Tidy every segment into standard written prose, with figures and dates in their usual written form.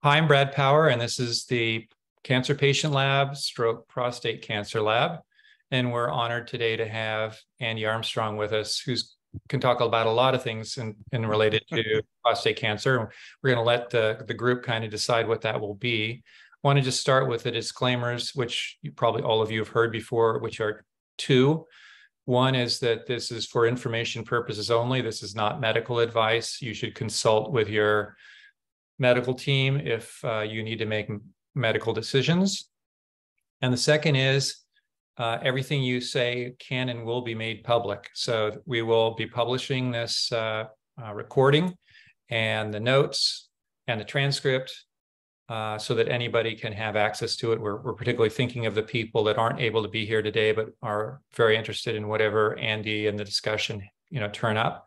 Hi, I'm Brad Power, and this is the Cancer Patient Lab, Stroke Prostate Cancer Lab. And we're honored today to have Andy Armstrong with us, who can talk about a lot of things in related to prostate cancer. We're going to let the group kind of decide what that will be. I want to just start with the disclaimers, which probably all of you have heard before, which are two. One is that this is for information purposes only. This is not medical advice. You should consult with your medical team if you need to make medical decisions. And the second is everything you say can and will be made public. So we will be publishing this recording and the notes and the transcript so that anybody can have access to it. We're particularly thinking of the people that aren't able to be here today, but are very interested in whatever Andy and the discussion, turn up.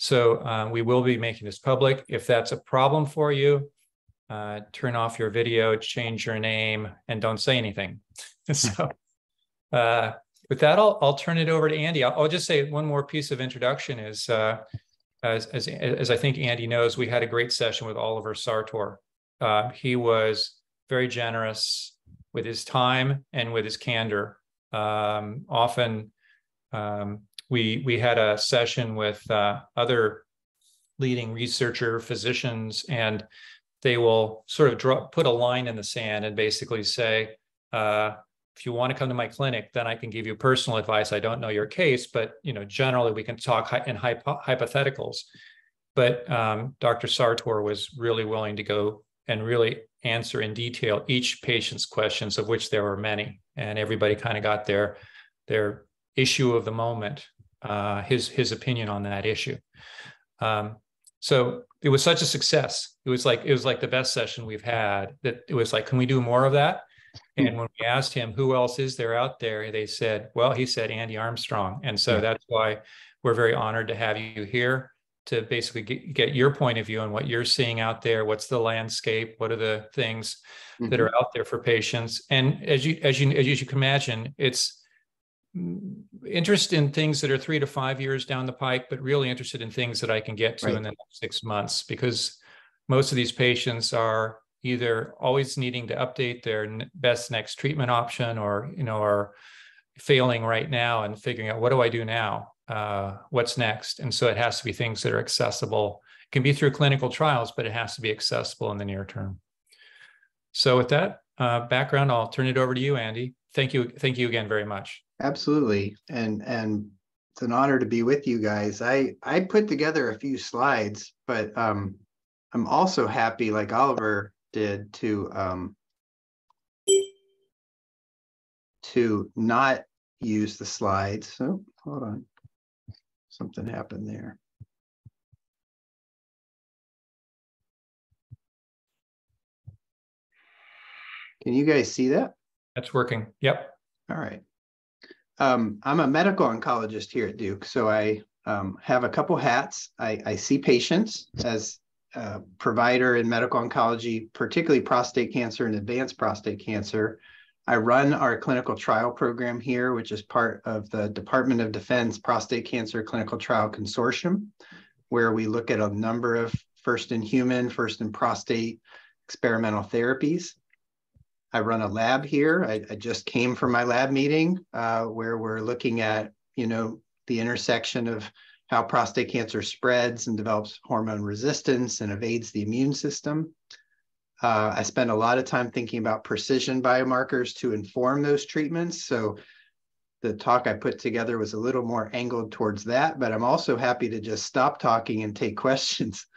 So we will be making this public. If that's a problem for you, turn off your video, change your name, and don't say anything. So with that, I'll turn it over to Andy. I'll just say one more piece of introduction is, as I think Andy knows, we had a great session with Oliver Sartor. He was very generous with his time and with his candor. Often, we had a session with other leading researcher physicians, and they will sort of put a line in the sand and basically say, if you want to come to my clinic, then I can give you personal advice. I don't know your case, but generally we can talk in hypotheticals. But Dr. Sartor was really willing to go and really answer in detail each patient's questions, of which there were many, and everybody kind of got their issue of the moment, his opinion on that issue. So it was such a success. It was like the best session we've had, that it was like, can we do more of that? And when we asked him, who else is there out there? They said, well, he said Andy Armstrong. And so that's why we're very honored to have you here to basically get your point of view on what you're seeing out there. What's the landscape? What are the things that are out there for patients? And as you can imagine, it's interest in things that are 3 to 5 years down the pike, but really interested in things that I can get to in the next 6 months, because most of these patients are either always needing to update their best next treatment option, or are failing right now and figuring out, what do I do now? What's next? And so it has to be things that are accessible. It can be through clinical trials, but it has to be accessible in the near term. So with that background, I'll turn it over to you, Andy. Thank you again very much. Absolutely. And it's an honor to be with you guys. I put together a few slides, but I'm also happy, like Oliver did, to not use the slides. So hold on, something happened there. Can you guys see that? That's working. Yep. All right. I'm a medical oncologist here at Duke, so I have a couple hats. I see patients as a provider in medical oncology, particularly prostate cancer and advanced prostate cancer. I run our clinical trial program here, which is part of the Department of Defense Prostate Cancer Clinical Trial Consortium, where we look at a number of first-in-human, first-in-prostate experimental therapies. I run a lab here. I just came from my lab meeting where we're looking at, the intersection of how prostate cancer spreads and develops hormone resistance and evades the immune system. I spend a lot of time thinking about precision biomarkers to inform those treatments. So the talk I put together was a little more angled towards that, but I'm also happy to just stop talking and take questions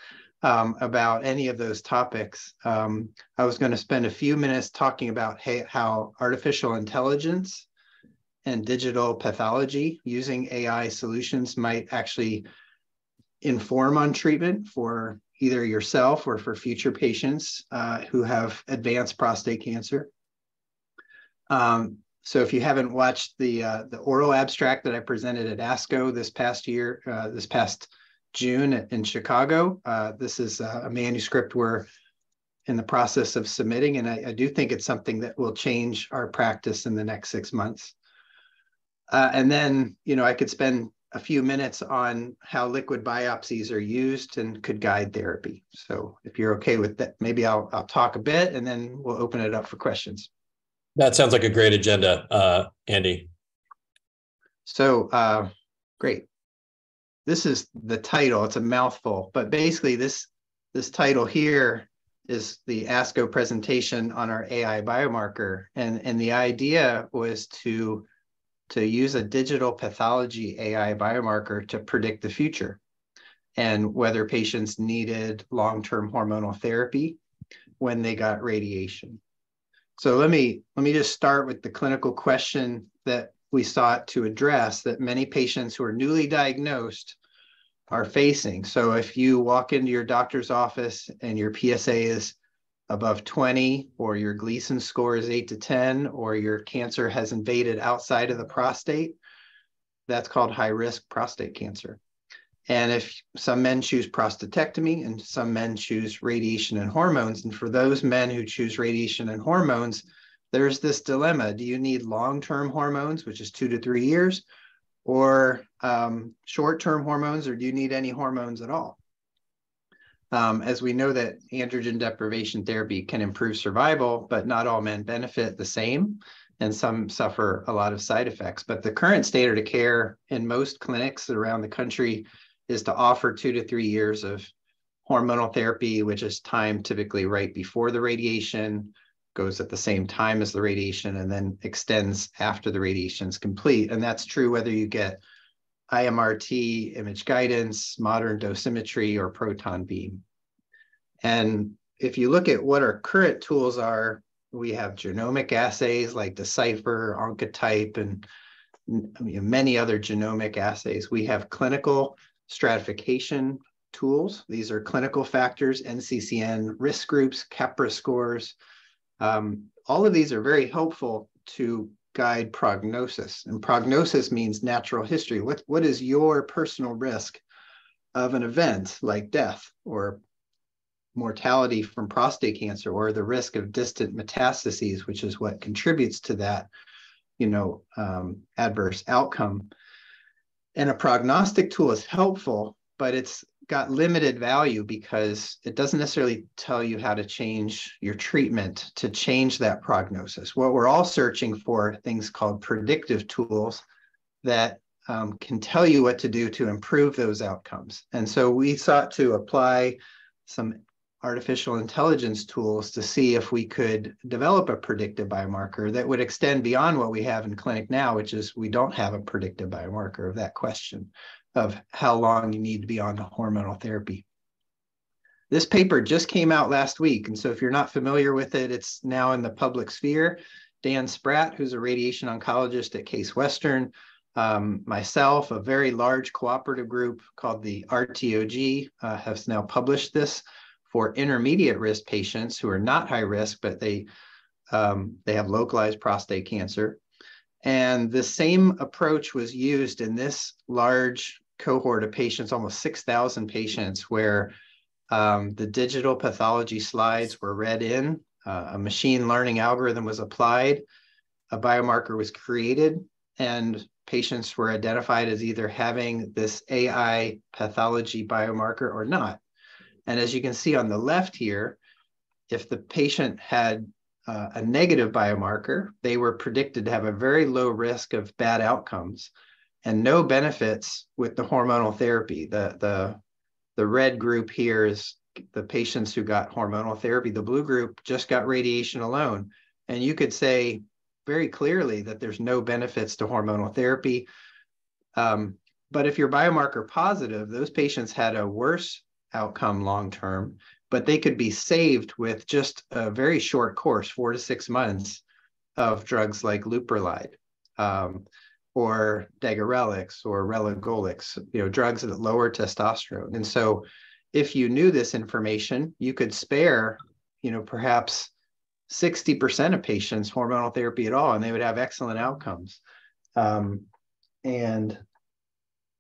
about any of those topics. I was going to spend a few minutes talking about how artificial intelligence and digital pathology using AI solutions might actually inform on treatment for either yourself or for future patients who have advanced prostate cancer. So if you haven't watched the oral abstract that I presented at ASCO this past June in Chicago, this is a manuscript we're in the process of submitting, and I do think it's something that will change our practice in the next 6 months. And then, I could spend a few minutes on how liquid biopsies are used and could guide therapy. So if you're okay with that, maybe I'll talk a bit and then we'll open it up for questions. That sounds like a great agenda, Andy. So great. This is the title. It's a mouthful, but basically this title here is the ASCO presentation on our AI biomarker. And the idea was to use a digital pathology AI biomarker to predict the future and whether patients needed long-term hormonal therapy when they got radiation. So let me just start with the clinical question that we sought to address that many patients who are newly diagnosed are facing. So if you walk into your doctor's office and your PSA is above 20, or your Gleason score is 8 to 10, or your cancer has invaded outside of the prostate, that's called high-risk prostate cancer. And if some men choose prostatectomy and some men choose radiation and hormones, and for those men who choose radiation and hormones, there's this dilemma. Do you need long-term hormones, which is 2 to 3 years, or short-term hormones, or do you need any hormones at all? As we know that androgen deprivation therapy can improve survival, but not all men benefit the same, and some suffer a lot of side effects. But the current standard of care in most clinics around the country is to offer 2 to 3 years of hormonal therapy, which is timed typically right before the radiation, goes at the same time as the radiation, and then extends after the radiation is complete. And that's true whether you get IMRT, image guidance, modern dosimetry, or proton beam. And if you look at what our current tools are, we have genomic assays like Decipher, Oncotype, and many other genomic assays. We have clinical stratification tools. These are clinical factors, NCCN, risk groups, Capra scores. All of these are very helpful to guide prognosis. And prognosis means natural history. What is your personal risk of an event like death or mortality from prostate cancer, or the risk of distant metastases, which is what contributes to that, adverse outcome. And a prognostic tool is helpful, but it's got limited value because it doesn't necessarily tell you how to change your treatment to change that prognosis. What we're all searching for are things called predictive tools that can tell you what to do to improve those outcomes. And so we sought to apply some artificial intelligence tools to see if we could develop a predictive biomarker that would extend beyond what we have in clinic now, which is we don't have a predictive biomarker of that question of how long you need to be on hormonal therapy. This paper just came out last week. And so if you're not familiar with it, it's now in the public sphere. Dan Spratt, who's a radiation oncologist at Case Western, myself, a very large cooperative group called the RTOG, has now published this for intermediate risk patients who are not high risk, but they have localized prostate cancer. And the same approach was used in this large cohort of patients, almost 6,000 patients, where the digital pathology slides were read in, a machine learning algorithm was applied, a biomarker was created, and patients were identified as either having this AI pathology biomarker or not. And as you can see on the left here, if the patient had a negative biomarker, they were predicted to have a very low risk of bad outcomes and no benefits with the hormonal therapy. The red group here is the patients who got hormonal therapy. The blue group just got radiation alone. And you could say very clearly that there's no benefits to hormonal therapy. But if you're biomarker positive, those patients had a worse outcome long-term, but they could be saved with just a very short course, 4 to 6 months of drugs like Leuprolide or Degarelix or Relagolix, drugs that lower testosterone. And so if you knew this information, you could spare, perhaps 60% of patients hormonal therapy at all, and they would have excellent outcomes. And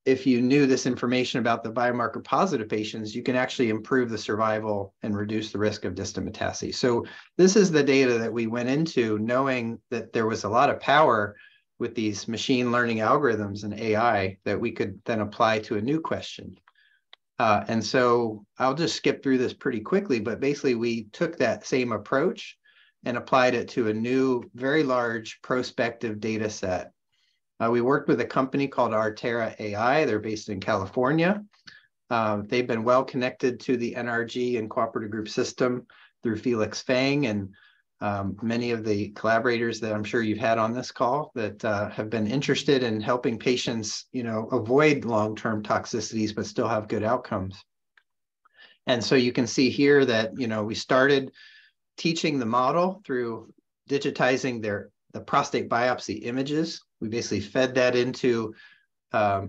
if you knew this information about the biomarker positive patients, you can actually improve the survival and reduce the risk of distant metastases. So this is the data that we went into knowing that there was a lot of power with these machine learning algorithms and AI that we could then apply to a new question. And so I'll just skip through this pretty quickly, but basically we took that same approach and applied it to a new, very large prospective data set. We worked with a company called Artera AI. They're based in California. They've been well connected to the NRG and cooperative group system through Felix Fang and many of the collaborators that I'm sure you've had on this call that have been interested in helping patients, avoid long-term toxicities, but still have good outcomes. And so you can see here that, we started teaching the model through digitizing the prostate biopsy images. We basically fed that into a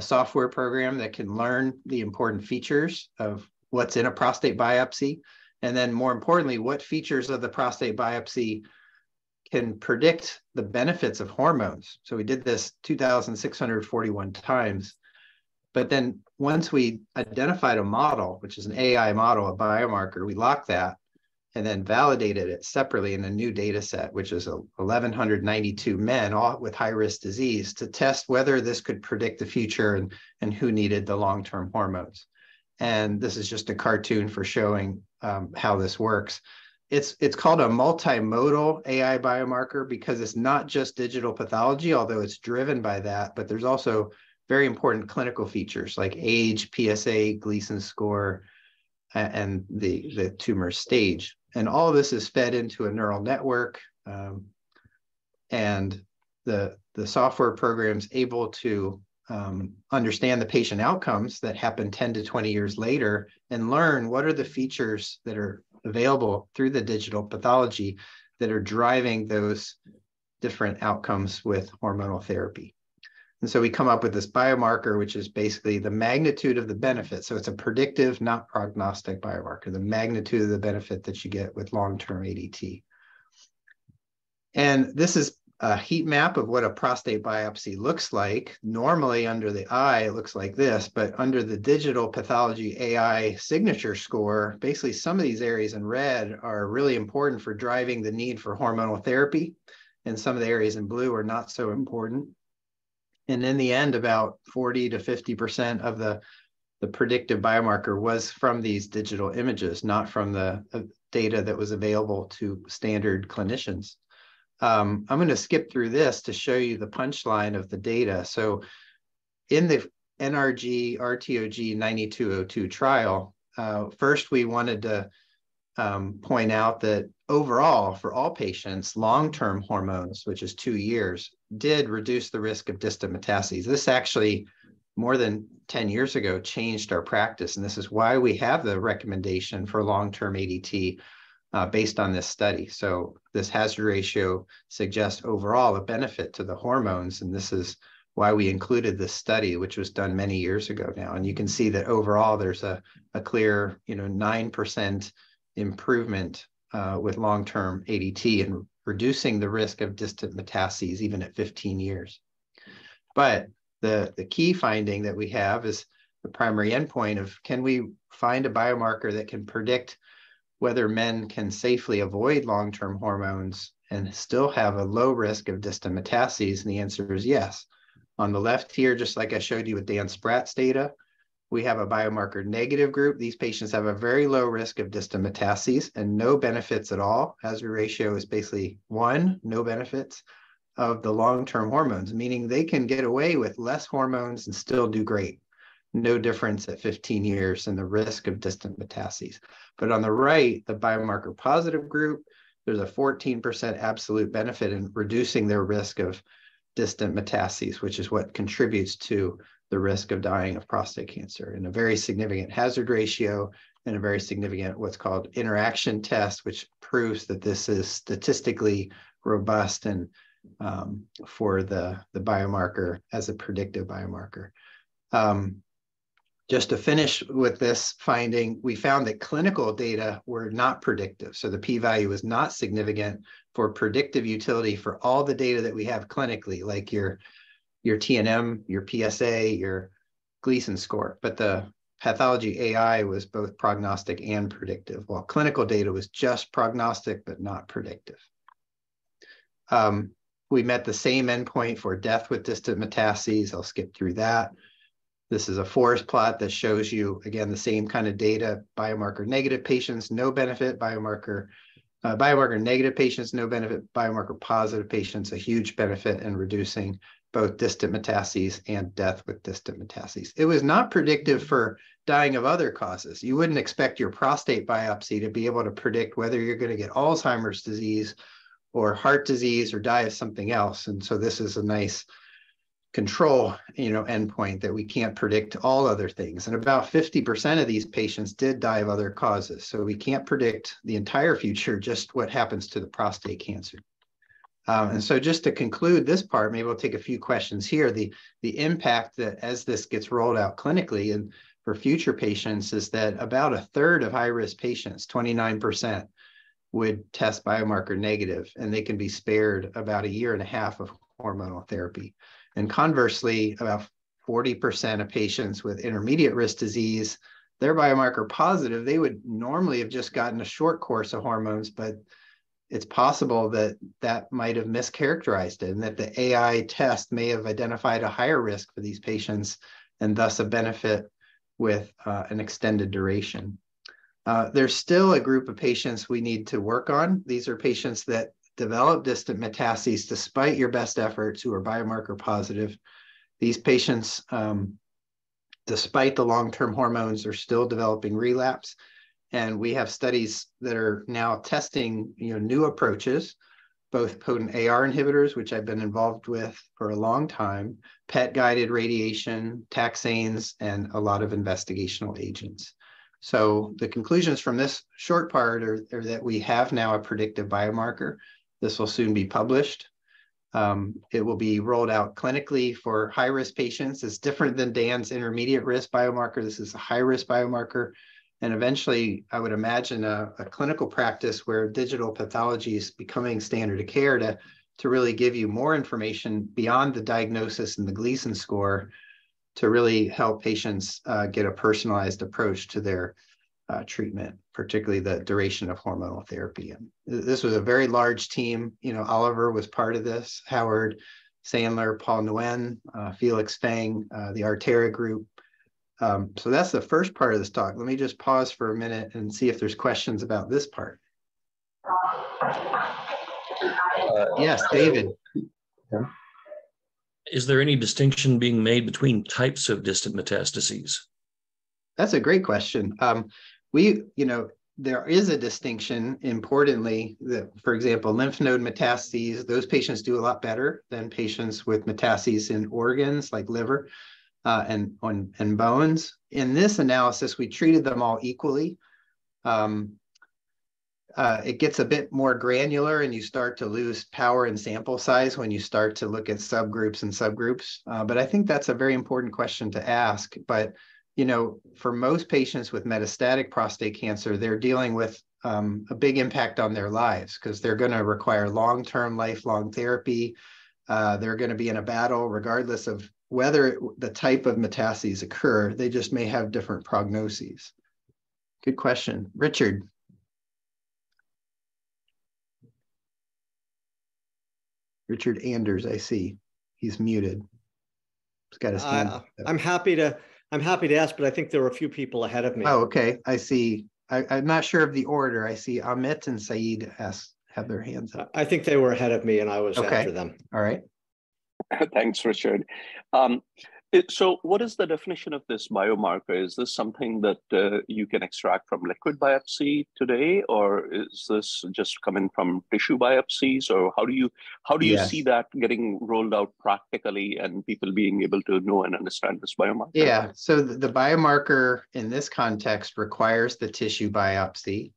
software program that can learn the important features of what's in a prostate biopsy. And then more importantly, what features of the prostate biopsy can predict the benefits of hormones. So we did this 2,641 times. But then once we identified a model, which is an AI model, a biomarker, we locked that and then validated it separately in a new data set, which is 1,192 men, all with high-risk disease, to test whether this could predict the future and who needed the long-term hormones. And this is just a cartoon for showing how this works. It's called a multimodal AI biomarker because it's not just digital pathology, although it's driven by that, but there's also very important clinical features like age, PSA, Gleason score, and the tumor stage. And all of this is fed into a neural network, and the software program's able to understand the patient outcomes that happen 10 to 20 years later and learn what are the features that are available through the digital pathology that are driving those different outcomes with hormonal therapy. And so we come up with this biomarker, which is basically the magnitude of the benefit. So it's a predictive, not prognostic biomarker, the magnitude of the benefit that you get with long-term ADT. And this is a heat map of what a prostate biopsy looks like. Normally under the eye, it looks like this, but under the digital pathology AI signature score, basically some of these areas in red are really important for driving the need for hormonal therapy. And some of the areas in blue are not so important. And in the end, about 40 to 50% of the predictive biomarker was from these digital images, not from the data that was available to standard clinicians. I'm going to skip through this to show you the punchline of the data. So in the NRG RTOG 9202 trial, first we wanted to point out that overall, for all patients, long-term hormones, which is 2 years, did reduce the risk of distant metastases. This actually, more than 10 years ago, changed our practice. And this is why we have the recommendation for long-term ADT based on this study. So this hazard ratio suggests overall a benefit to the hormones. And this is why we included this study, which was done many years ago now. And you can see that overall, there's a clear 9% improvement with long-term ADT and reducing the risk of distant metastases even at 15 years. But the key finding that we have is the primary endpoint of, can we find a biomarker that can predict whether men can safely avoid long-term hormones and still have a low risk of distant metastases? And the answer is yes. On the left here, just like I showed you with Dan Spratt's data, we have a biomarker negative group. These patients have a very low risk of distant metastases and no benefits at all. Hazard ratio is basically 1, no benefits of the long-term hormones, meaning they can get away with less hormones and still do great. No difference at 15 years in the risk of distant metastases. But on the right, the biomarker positive group, there's a 14% absolute benefit in reducing their risk of distant metastases, which is what contributes to the risk of dying of prostate cancer, and a very significant hazard ratio and a very significant what's called interaction test, which proves that this is statistically robust and for the biomarker as a predictive biomarker. Just to finish with this finding, we found that clinical data were not predictive. So the p-value was not significant for predictive utility for all the data that we have clinically, like your TNM, your PSA, your Gleason score. But the pathology AI was both prognostic and predictive, while clinical data was just prognostic, but not predictive. we met the same endpoint for death with distant metastases. I'll skip through that. This is a forest plot that shows you, again, the same kind of data. Biomarker negative patients, no benefit. Biomarker negative patients, no benefit. Biomarker positive patients, a huge benefit in reducing both distant metastases and death with distant metastases. It was not predictive for dying of other causes. You wouldn't expect your prostate biopsy to be able to predict whether you're going to get Alzheimer's disease or heart disease or die of something else. And so this is a nice control, endpoint that we can't predict all other things. And about 50% of these patients did die of other causes. So we can't predict the entire future, just what happens to the prostate cancer. And so just to conclude this part, maybe we'll take a few questions here. The impact that as this gets rolled out clinically and for future patients is that about a third of high-risk patients, 29%, would test biomarker negative, and they can be spared about 1.5 years of hormonal therapy. And conversely, about 40% of patients with intermediate risk disease, they're biomarker positive. They would normally have just gotten a short course of hormones, but it's possible that that might have mischaracterized it and that the AI test may have identified a higher risk for these patients and thus a benefit with an extended duration. There's still a group of patients we need to work on. These are patients that develop distant metastases despite your best efforts who are biomarker positive. These patients, despite the long-term hormones, are still developing relapse. And we have studies that are now testing new approaches, both potent AR inhibitors, which I've been involved with for a long time, PET-guided radiation, taxanes, and a lot of investigational agents. So the conclusions from this short part are that we have now a predictive biomarker. This will soon be published. It will be rolled out clinically for high-risk patients. It's different than Dan's intermediate risk biomarker. This is a high-risk biomarker. And eventually, I would imagine a clinical practice where digital pathology is becoming standard of care to really give you more information beyond the diagnosis and the Gleason score to really help patients get a personalized approach to their treatment, particularly the duration of hormonal therapy. And this was a very large team. Oliver was part of this, Howard Sandler, Paul Nguyen, Felix Fang, the Artera group. So that's the first part of this talk. Let me just pause for a minute and see if there's questions about this part. Yes, David. Is there any distinction being made between types of distant metastases? That's a great question. There is a distinction, importantly, that, for example, lymph node metastases, those patients do a lot better than patients with metastases in organs like liver and bones. In this analysis, we treated them all equally. It gets a bit more granular and you start to lose power and sample size when you start to look at subgroups and subgroups. But I think that's a very important question to ask. But, for most patients with metastatic prostate cancer, they're dealing with a big impact on their lives because they're going to require long-term, lifelong therapy. They're going to be in a battle regardless of whether the type of metastases occur. They just may have different prognoses. Good question. Richard. Richard Anders, I see. He's muted. He's got his hand up. I'm happy to ask, but I think there were a few people ahead of me. Oh, okay. I see. I'm not sure of the order. I see Amit and Saeed have their hands up. I think they were ahead of me and I was after them. All right. Thanks, Richard. So what is the definition of this biomarker? Is this something that you can extract from liquid biopsy today, or is this just coming from tissue biopsies, or how do you Yes. see that getting rolled out practically and people being able to know and understand this biomarker? Yeah, so the biomarker in this context requires the tissue biopsy.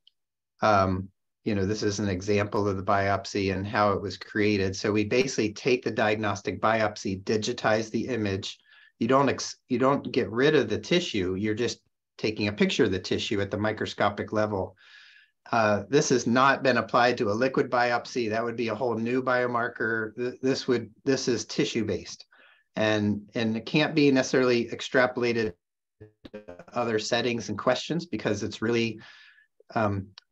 This is an example of the biopsy and how it was created. So we basically take the diagnostic biopsy, digitize the image. You don't get rid of the tissue. You're just taking a picture of the tissue at the microscopic level. This has not been applied to a liquid biopsy. That would be a whole new biomarker. This is tissue-based, and it can't be necessarily extrapolated to other settings and questions because it's really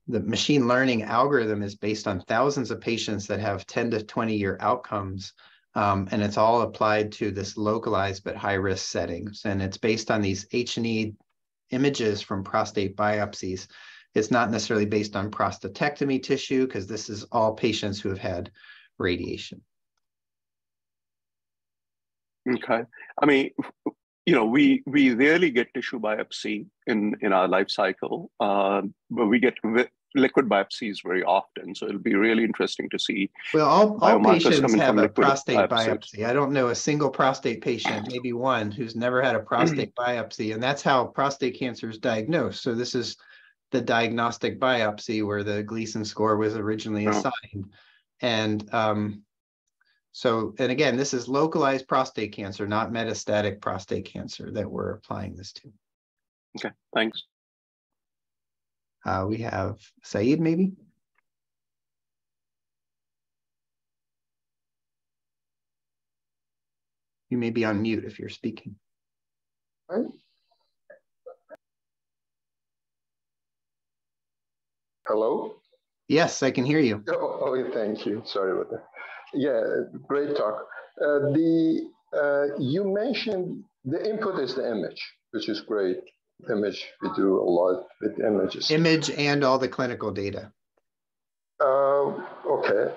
machine learning algorithm is based on thousands of patients that have 10 to 20-year outcomes. And it's all applied to this localized but high-risk settings. And it's based on these H&E images from prostate biopsies. It's not necessarily based on prostatectomy tissue, because this is all patients who have had radiation. Okay. I mean, we rarely get tissue biopsy in our life cycle, but we get liquid biopsies very often. So it'll be really interesting to see. Well, all patients have a prostate biopsies. biopsy. I don't know a single prostate patient, maybe one, who's never had a prostate biopsy, and that's how prostate cancer is diagnosed. So this is the diagnostic biopsy where the Gleason score was originally assigned. And and again, this is localized prostate cancer, not metastatic prostate cancer that we're applying this to. Okay, thanks. We have Saeed, maybe? You may be on mute if you're speaking. Right. Hello? Yes, I can hear you. Oh, thank you. Sorry about that. Yeah, great talk. You mentioned the input is the image, which is great. Image, we do a lot with images. Image and all the clinical data. Okay,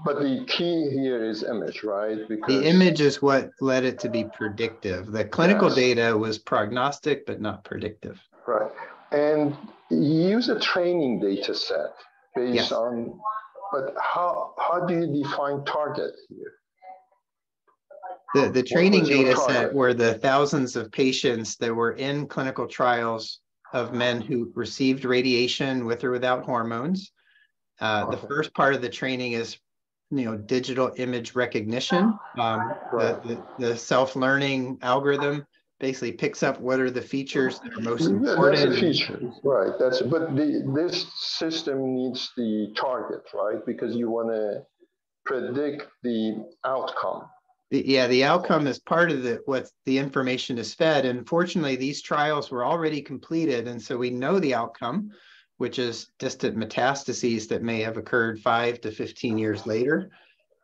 but the key here is image, right? Because the image is what led it to be predictive. The clinical data was prognostic, but not predictive. Right, and you use a training data set based on, but how do you define target here? The training data set were the thousands of patients that were in clinical trials of men who received radiation with or without hormones. The first part of the training is, digital image recognition. The self-learning algorithm basically picks up what are the features that are most important. That's a feature, right? But this system needs the target, right? Because you want to predict the outcome. The outcome is part of what the information is fed. And fortunately, these trials were already completed. And so we know the outcome, which is distant metastases that may have occurred 5 to 15 years later.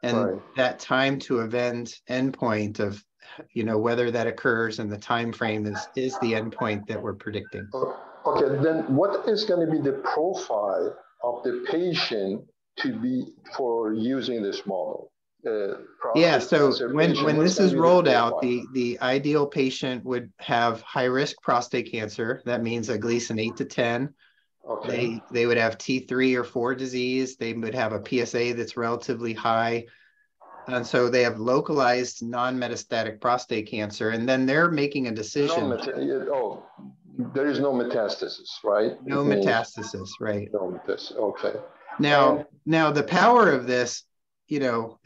And that time to event endpoint of, whether that occurs and the time frame is the endpoint that we're predicting. Okay, then what is going to be the profile of the patient for using this model? So when this is rolled out, the ideal patient would have high-risk prostate cancer. That means a Gleason 8 to 10. Okay. They would have T3 or 4 disease. They would have a PSA that's relatively high. And so they have localized non-metastatic prostate cancer. And then they're making a decision. There is no metastasis, right? No metastasis, right. No metastasis, okay. Now the power of this,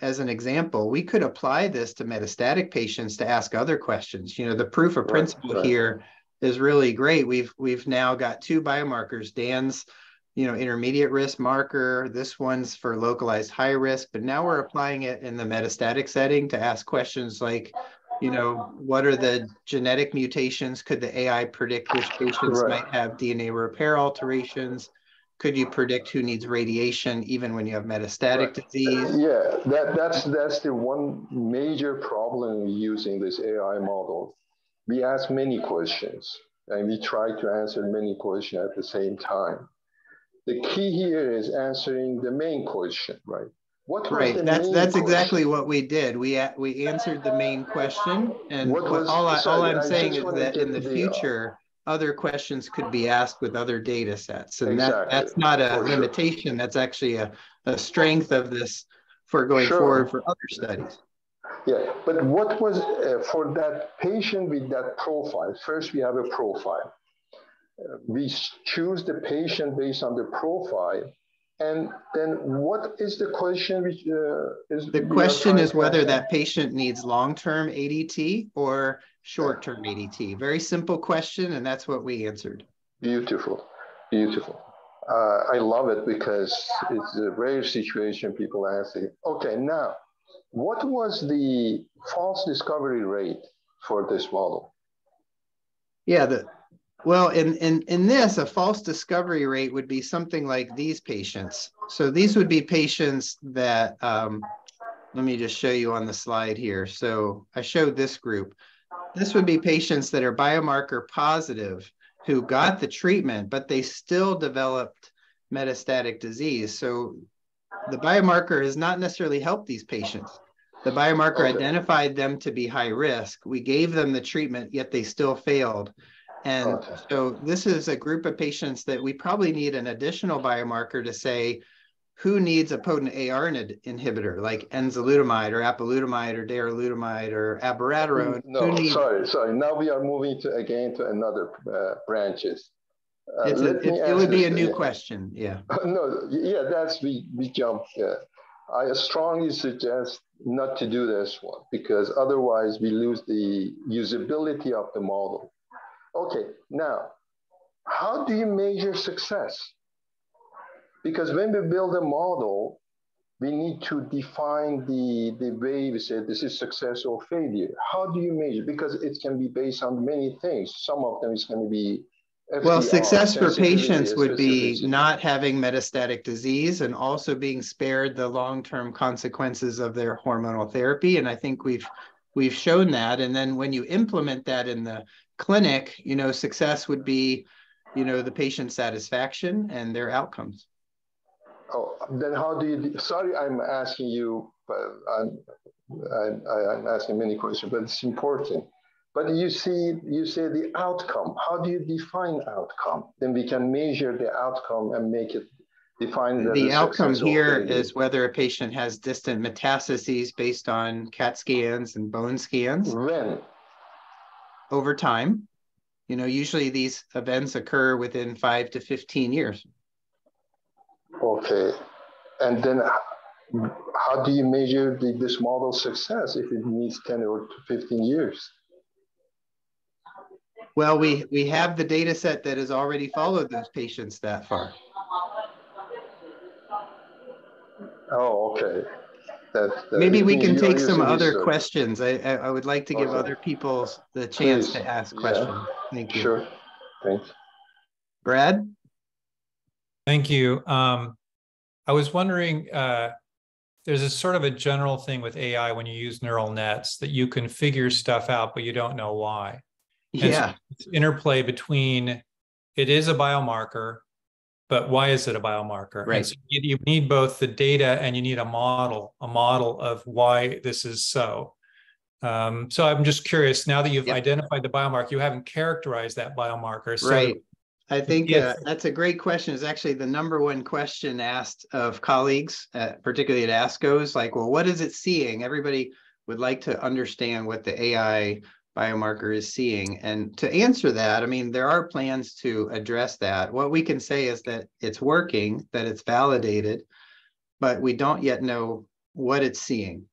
as an example, we could apply this to metastatic patients to ask other questions. The proof of principle here is really great. We've now got 2 biomarkers, Dan's, intermediate risk marker. This one's for localized high risk, but now we're applying it in the metastatic setting to ask questions like, what are the genetic mutations? Could the AI predict which patients might have DNA repair alterations? Could you predict who needs radiation even when you have metastatic disease? Yeah, that's the one major problem using this AI model. We ask many questions and we try to answer many questions at the same time. The key here is answering the main question, right? That's exactly what we did. We answered the main question, and all I'm saying is that in the future, other questions could be asked with other data sets. And that's not a limitation. That's actually a strength of this for going forward for other studies. Yeah, but what was for that patient with that profile? First, we have a profile. We choose the patient based on the profile. And then what is the question? The question is whether that patient needs long-term ADT or short-term ADT. Very simple question, and that's what we answered. Beautiful, beautiful. I love it because it's a rare situation people ask it. Okay, now, what was the false discovery rate for this model? Yeah, Well, in this, a false discovery rate would be something like these patients. So these would be patients that, let me just show you on the slide here. So I showed this group. This would be patients that are biomarker positive who got the treatment, but they still developed metastatic disease. So the biomarker has not necessarily helped these patients. The biomarker identified them to be high risk. We gave them the treatment, yet they still failed. And so this is a group of patients that we probably need an additional biomarker to say who needs a potent AR inhibitor like enzalutamide or apalutamide or darolutamide or abiraterone. No, sorry. Now we are moving again to another branches. It would be a new question. Yeah. No, yeah, we jumped. Yeah. I strongly suggest not to do this one because otherwise we lose the usability of the model. Okay, now, how do you measure success? Because when we build a model, we need to define the way we say this is success or failure. How do you measure? Because it can be based on many things. Some of them is going to be FDR, well, success for patients would be not having metastatic disease and also being spared the long-term consequences of their hormonal therapy. And I think we've shown that. And then when you implement that in the clinic, success would be, the patient satisfaction and their outcomes. Oh, then how do you, sorry, I'm asking you, but I'm asking many questions, but it's important. But you say the outcome. How do you define outcome? Then we can measure the outcome and make it define the outcome here is whether a patient has distant metastases based on CAT scans and bone scans. When? Over time. Usually these events occur within 5 to 15 years. Okay. And then how do you measure this model's success if it needs 10 or 15 years? Well, we have the data set that has already followed those patients that far. Oh, okay. Maybe we can take some other questions. I would like to give other people the chance to ask questions. Thank you. Sure. Thanks. Brad? Thank you. I was wondering, there's a sort of a general thing with AI when you use neural nets that you can figure stuff out, but you don't know why. Yeah. So it's interplay between it is a biomarker, but why is it a biomarker? Right. And so you need both the data and you need a model of why this is so. So I'm just curious, now that you've identified the biomarker, you haven't characterized that biomarker. So right. I think that's a great question. It's actually the #1 question asked of colleagues, particularly at ASCO, is like, well, what is it seeing? Everybody would like to understand what the AI biomarker is seeing. And to answer that, I mean, there are plans to address that. What we can say is that it's working, that it's validated, but we don't yet know what it's seeing.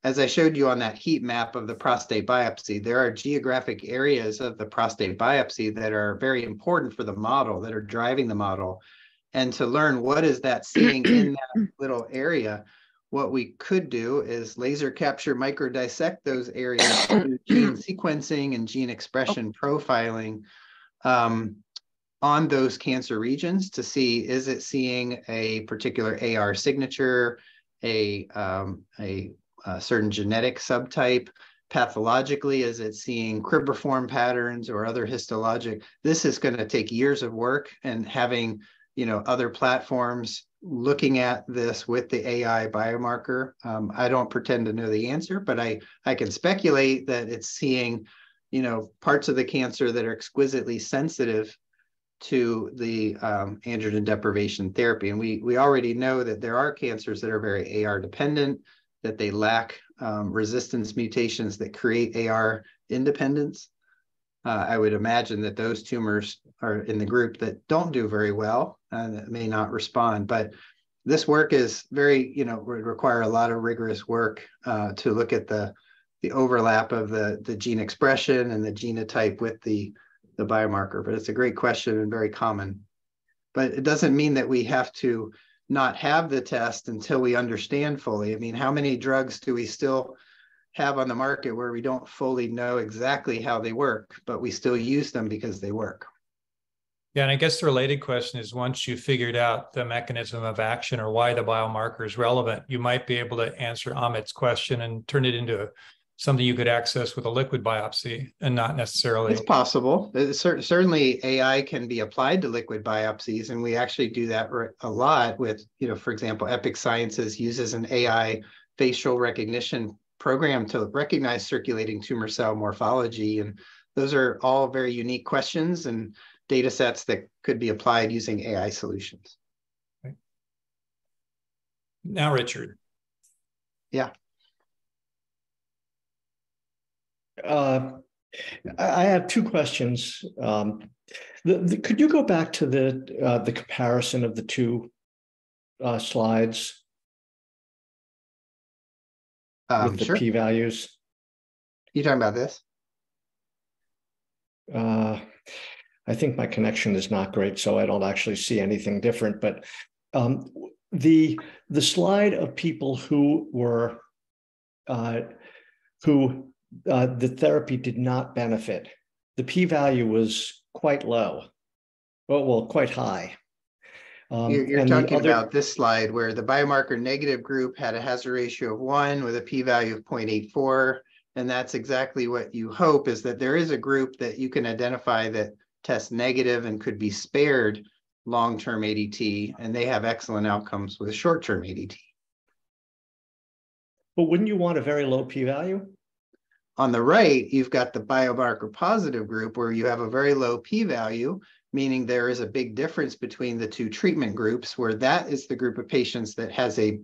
As I showed you on that heat map of the prostate biopsy, there are geographic areas of the prostate biopsy that are very important for the model, that are driving the model. And to learn what is that seeing in that little area, what we could do is laser capture, microdissect those areas through gene sequencing and gene expression profiling on those cancer regions to see, is it seeing a particular AR signature, a certain genetic subtype? Pathologically, is it seeing cribriform patterns or other histologic? This is going to take years of work, and having other platforms looking at this with the AI biomarker. I don't pretend to know the answer, but I can speculate that it's seeing parts of the cancer that are exquisitely sensitive to the androgen deprivation therapy. And we already know that there are cancers that are very AR dependent, that they lack resistance mutations that create AR independence. I would imagine that those tumors are in the group that don't do very well and that may not respond. But this work is very, would require a lot of rigorous work to look at the overlap of the gene expression and the genotype with the biomarker. But it's a great question and very common. But it doesn't mean that we have to not have the test until we understand fully. I mean, how many drugs do we still have on the market where we don't fully know exactly how they work, but we still use them because they work. Yeah, and I guess the related question is, once you figured out the mechanism of action or why the biomarker is relevant, you might be able to answer Amit's question and turn it into something you could access with a liquid biopsy and not necessarily. It's possible. Certainly AI can be applied to liquid biopsies, and we actually do that a lot with, for example, Epic Sciences uses an AI facial recognition program to recognize circulating tumor cell morphology. And those are all very unique questions and data sets that could be applied using AI solutions. Okay. Now, Richard. Yeah. I have two questions. Could you go back to the comparison of the two slides with the Sure. p-values? You talking about this? I think my connection is not great, so I don't actually see anything different. But the slide of people who were the therapy did not benefit, the p-value was quite low. Well, quite high. You're talking about this slide where the biomarker negative group had a hazard ratio of 1 with a p-value of 0.84. And that's exactly what you hope, is that there is a group that you can identify that tests negative and could be spared long-term ADT, and they have excellent outcomes with short-term ADT. But wouldn't you want a very low p-value? On the right, you've got the biomarker positive group where you have a very low p-value, meaning there is a big difference between the two treatment groups, where that is the group of patients that has a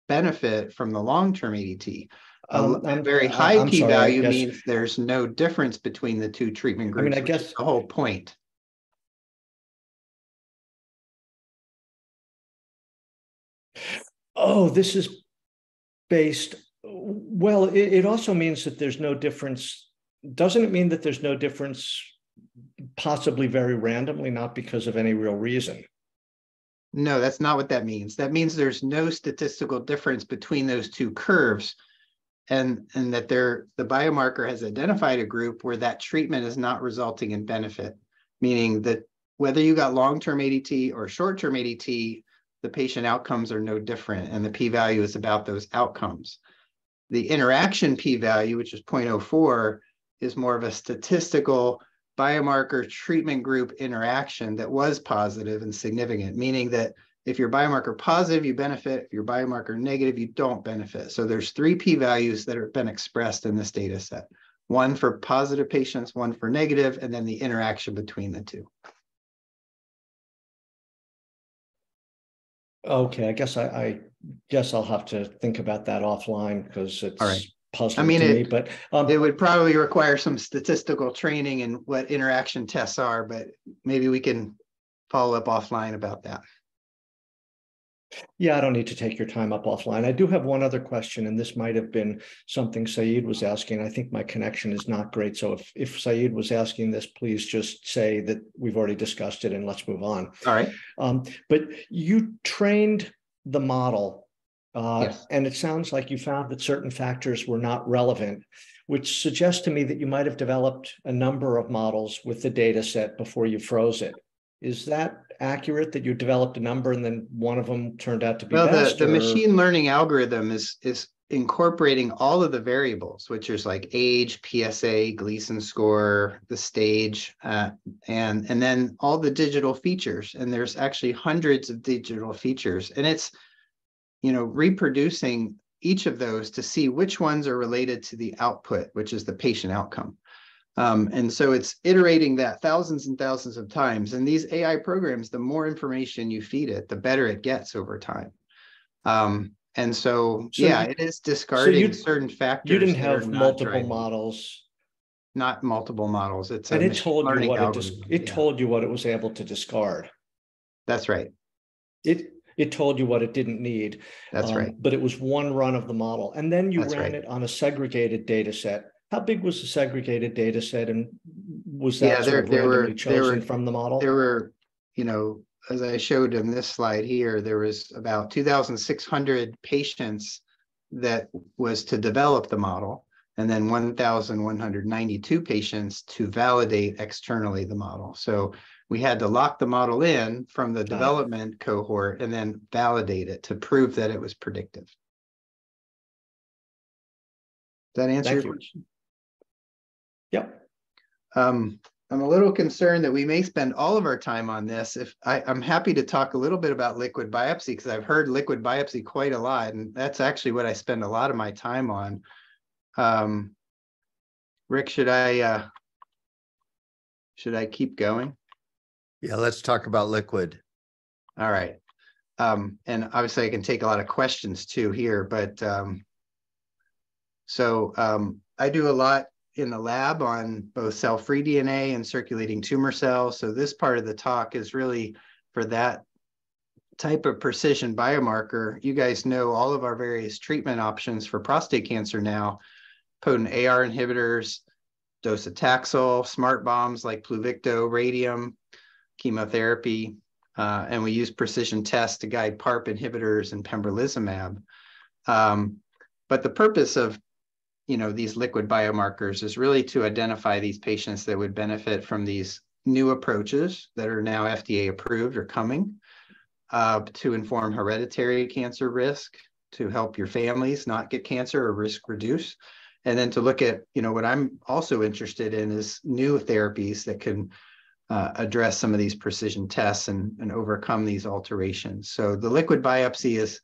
benefit from the long-term ADT. A very high p-value means there's no difference between the two treatment groups. I mean, I guess the whole point. Oh, this is based. Well, it also means that there's no difference. Doesn't it mean that there's no difference, possibly very randomly, not because of any real reason? No, that's not what that means. That means there's no statistical difference between those two curves, and that the biomarker has identified a group where that treatment is not resulting in benefit, meaning that whether you got long-term ADT or short-term ADT, the patient outcomes are no different, and the p-value is about those outcomes. The interaction p-value, which is 0.04, is more of a statistical biomarker treatment group interaction that was positive and significant, meaning that if you're biomarker positive, you benefit. If you're biomarker negative, you don't benefit. So there's 3 p-values that have been expressed in this data set. 1 for positive patients, 1 for negative, and then the interaction between the two. Okay, I guess I'll have to think about that offline, because it's all right. Puzzling to me. But it would probably require some statistical training in what interaction tests are, but maybe we can follow up offline about that. Yeah, I don't need to take your time up offline. I do have one other question, and this might have been something Saeed was asking. I think my connection is not great. So if Saeed was asking this, please just say that we've already discussed it and let's move on. All right. But you trained the model, yes. And it sounds like you found that certain factors were not relevant, which suggests to me that you might have developed a number of models with the data set before you froze it. Is that accurate, that you developed a number and then one of them turned out to be best? The machine learning algorithm is incorporating all of the variables, which is like age, PSA, Gleason score, the stage, and then all the digital features. And there's actually hundreds of digital features, and it's reproducing each of those to see which ones are related to the output, which is the patient outcome. And so it's iterating that thousands and thousands of times. And these AI programs, the more information you feed it, the better it gets over time. And so it is discarding certain factors. You didn't have multiple models. Not multiple models. It's and it told you what it told you what it was able to discard. That's right. It told you what it didn't need. That's right. But it was one run of the model, and then you ran it on a segregated data set. How big was the segregated data set, and was that randomly chosen from the model? There were, as I showed in this slide here, there was about 2,600 patients that was to develop the model. and then 1,192 patients to validate externally the model. So we had to lock the model in from the development cohort and then validate it to prove that it was predictive. Does that answer your question? Yep. I'm a little concerned that we may spend all of our time on this. I'm happy to talk a little bit about liquid biopsy, because I've heard liquid biopsy quite a lot, and that's actually what I spend a lot of my time on. Rick, should I keep going? Yeah, let's talk about liquid. All right. And obviously I can take a lot of questions too here, but I do a lot in the lab on both cell-free DNA and circulating tumor cells. So this part of the talk is really for that type of precision biomarker. You guys know all of our various treatment options for prostate cancer now: potent AR inhibitors, docetaxel, smart bombs like Pluvicto, radium, chemotherapy, and we use precision tests to guide PARP inhibitors and pembrolizumab. But the purpose of these liquid biomarkers is really to identify these patients that would benefit from these new approaches that are now FDA approved or coming, to inform hereditary cancer risk, to help your families not get cancer or risk reduce. And then to look at, what I'm also interested in is new therapies that can address some of these precision tests and overcome these alterations. So the liquid biopsy is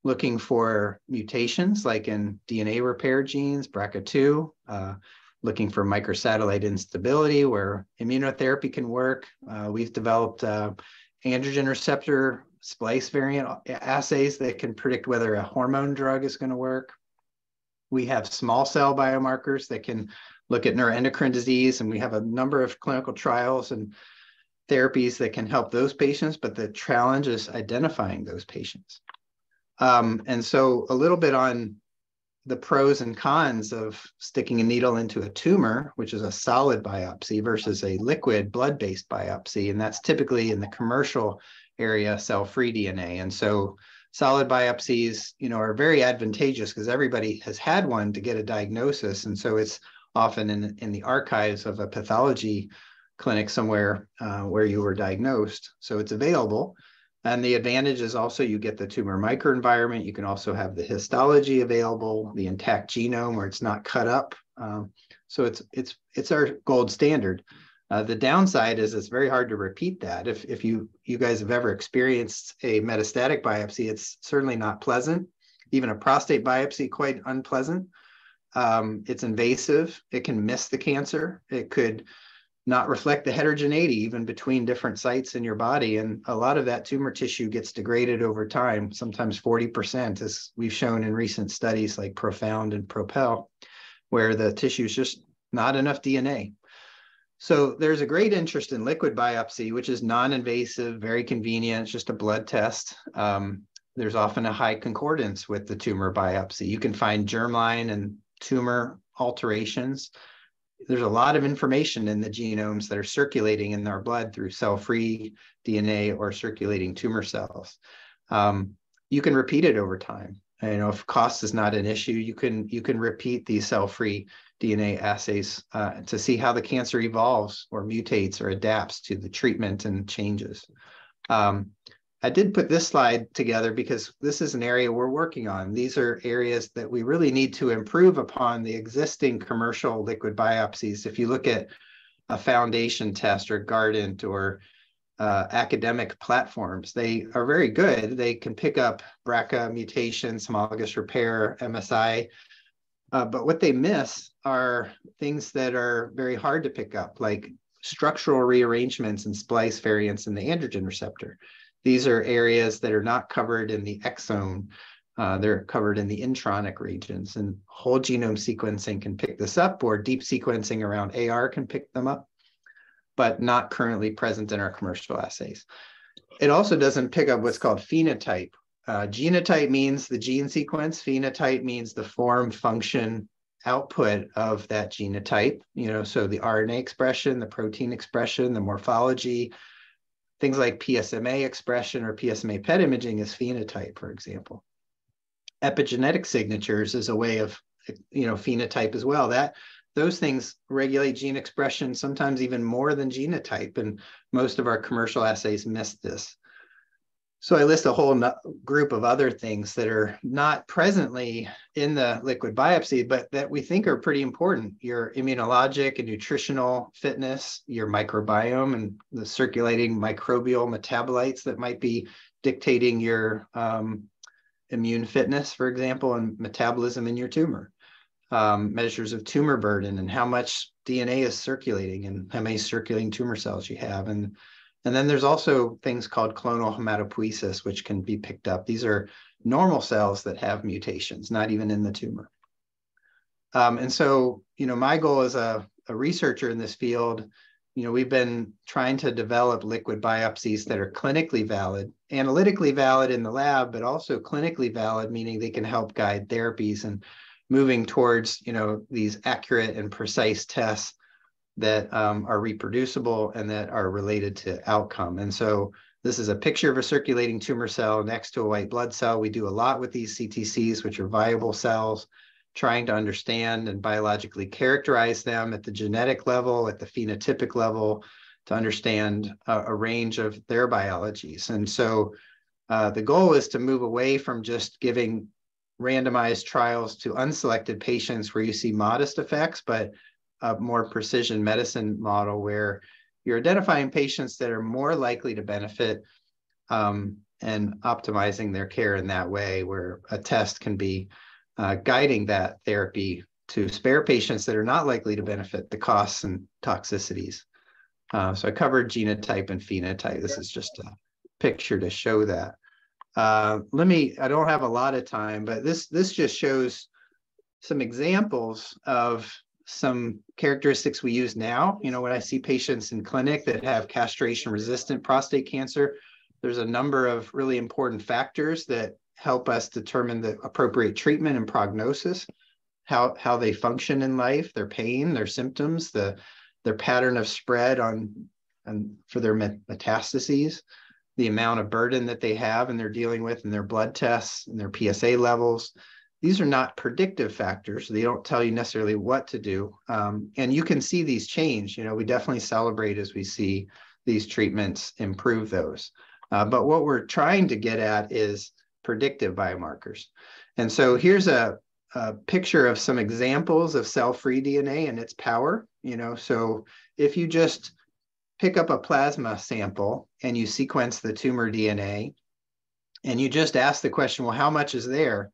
looking for mutations like in DNA repair genes, BRCA2, looking for microsatellite instability where immunotherapy can work. We've developed androgen receptor splice variant assays that can predict whether a hormone drug is going to work. We have small cell biomarkers that can look at neuroendocrine disease, and we have a number of clinical trials and therapies that can help those patients, but the challenge is identifying those patients. And so a little bit on the pros and cons of sticking a needle into a tumor, which is a solid biopsy, versus a liquid blood-based biopsy. And that's typically in the commercial area, cell-free DNA. And so solid biopsies, are very advantageous because everybody has had one to get a diagnosis. And so it's often in the archives of a pathology clinic somewhere where you were diagnosed. So it's available. And the advantage is also you get the tumor microenvironment. You can also have the histology available, the intact genome where it's not cut up. So it's our gold standard. The downside is it's very hard to repeat that. If you guys have ever experienced a metastatic biopsy, it's certainly not pleasant. Even a prostate biopsy, quite unpleasant. It's invasive. It can miss the cancer. It could not reflect the heterogeneity even between different sites in your body. And a lot of that tumor tissue gets degraded over time, sometimes 40%, as we've shown in recent studies like Profound and Propel, where the tissue is just not enough DNA. So there's a great interest in liquid biopsy, which is non-invasive, very convenient. It's just a blood test. There's often a high concordance with the tumor biopsy. You can find germline and tumor alterations. There's a lot of information in the genomes that are circulating in our blood through cell-free DNA or circulating tumor cells. You can repeat it over time. If cost is not an issue, you can repeat these cell-free DNA assays to see how the cancer evolves or mutates or adapts to the treatment and changes. I did put this slide together because this is an area we're working on. These are areas that we really need to improve upon the existing commercial liquid biopsies. If you look at a Foundation test or Guardant or academic platforms, they are very good. They can pick up BRCA mutations, homologous repair, MSI, but what they miss are things that are very hard to pick up, like structural rearrangements and splice variants in the androgen receptor. These are areas that are not covered in the exome. They're covered in the intronic regions, and whole genome sequencing can pick this up, or deep sequencing around AR can pick them up, but not currently present in our commercial assays. It also doesn't pick up what's called phenotype. Genotype means the gene sequence. Phenotype means the form, function, output of that genotype. So the RNA expression, the protein expression, the morphology. Things like PSMA expression or PSMA PET imaging is phenotype, for example. Epigenetic signatures is a way of phenotype as well. Those things regulate gene expression, sometimes even more than genotype. And most of our commercial assays miss this. So I list a whole group of other things that are not presently in the liquid biopsy, but that we think are pretty important. Your immunologic and nutritional fitness, your microbiome and the circulating microbial metabolites that might be dictating your immune fitness, for example, and metabolism in your tumor. Measures of tumor burden and how much DNA is circulating and how many circulating tumor cells you have. And then there's also things called clonal hematopoiesis, which can be picked up. These are normal cells that have mutations, not even in the tumor. And so, my goal as a researcher in this field, we've been trying to develop liquid biopsies that are clinically valid, analytically valid in the lab, but also clinically valid, meaning they can help guide therapies and moving towards, these accurate and precise tests that are reproducible and that are related to outcome. And so this is a picture of a circulating tumor cell next to a white blood cell. We do a lot with these CTCs, which are viable cells, trying to understand and biologically characterize them at the genetic level, at the phenotypic level, to understand a range of their biologies. And so the goal is to move away from just giving randomized trials to unselected patients where you see modest effects, but a more precision medicine model where you're identifying patients that are more likely to benefit and optimizing their care in that way, where a test can be guiding that therapy to spare patients that are not likely to benefit the costs and toxicities. So I covered genotype and phenotype. This is just a picture to show that. I don't have a lot of time, but this just shows some examples of some characteristics we use now. When I see patients in clinic that have castration-resistant prostate cancer, there's a number of really important factors that help us determine the appropriate treatment and prognosis, how they function in life, their pain, their symptoms, their pattern of spread for their metastases, the amount of burden that they have and they're dealing with in their blood tests and their PSA levels. These are not predictive factors. They don't tell you necessarily what to do. And you can see these change. We definitely celebrate as we see these treatments improve those. But what we're trying to get at is predictive biomarkers. And so here's a picture of some examples of cell-free DNA and its power. So if you just pick up a plasma sample and you sequence the tumor DNA and you just ask the question, well, how much is there?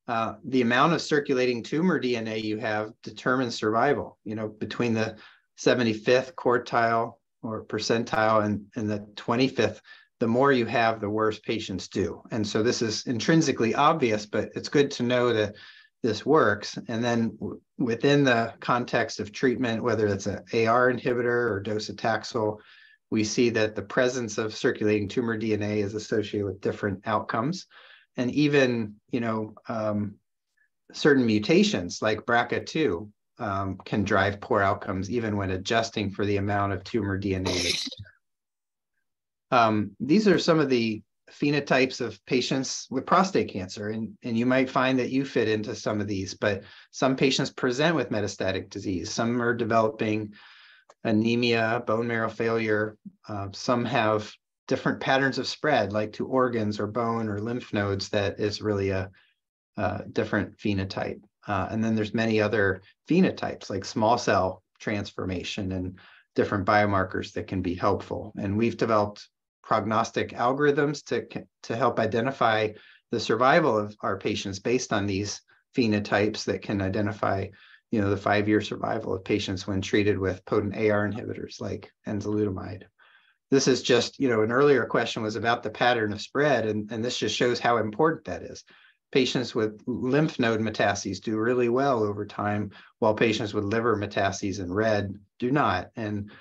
The amount of circulating tumor DNA you have determines survival. Between the 75th quartile or percentile and the 25th, the more you have, the worse patients do. And so this is intrinsically obvious, but it's good to know that this works. And then within the context of treatment, whether it's an AR inhibitor or docetaxel, we see that the presence of circulating tumor DNA is associated with different outcomes. And even, certain mutations like BRCA2 can drive poor outcomes, even when adjusting for the amount of tumor DNA. These are some of the phenotypes of patients with prostate cancer, and you might find that you fit into some of these, but some patients present with metastatic disease. Some are developing anemia, bone marrow failure. Some have different patterns of spread, like to organs or bone or lymph nodes, that is really a different phenotype. And then there's many other phenotypes, like small cell transformation and different biomarkers that can be helpful. And we've developed prognostic algorithms to help identify the survival of our patients based on these phenotypes that can identify, the 5-year survival of patients when treated with potent AR inhibitors like enzalutamide. This is just, an earlier question was about the pattern of spread, and this just shows how important that is. Patients with lymph node metastases do really well over time, while patients with liver metastases and red do not. And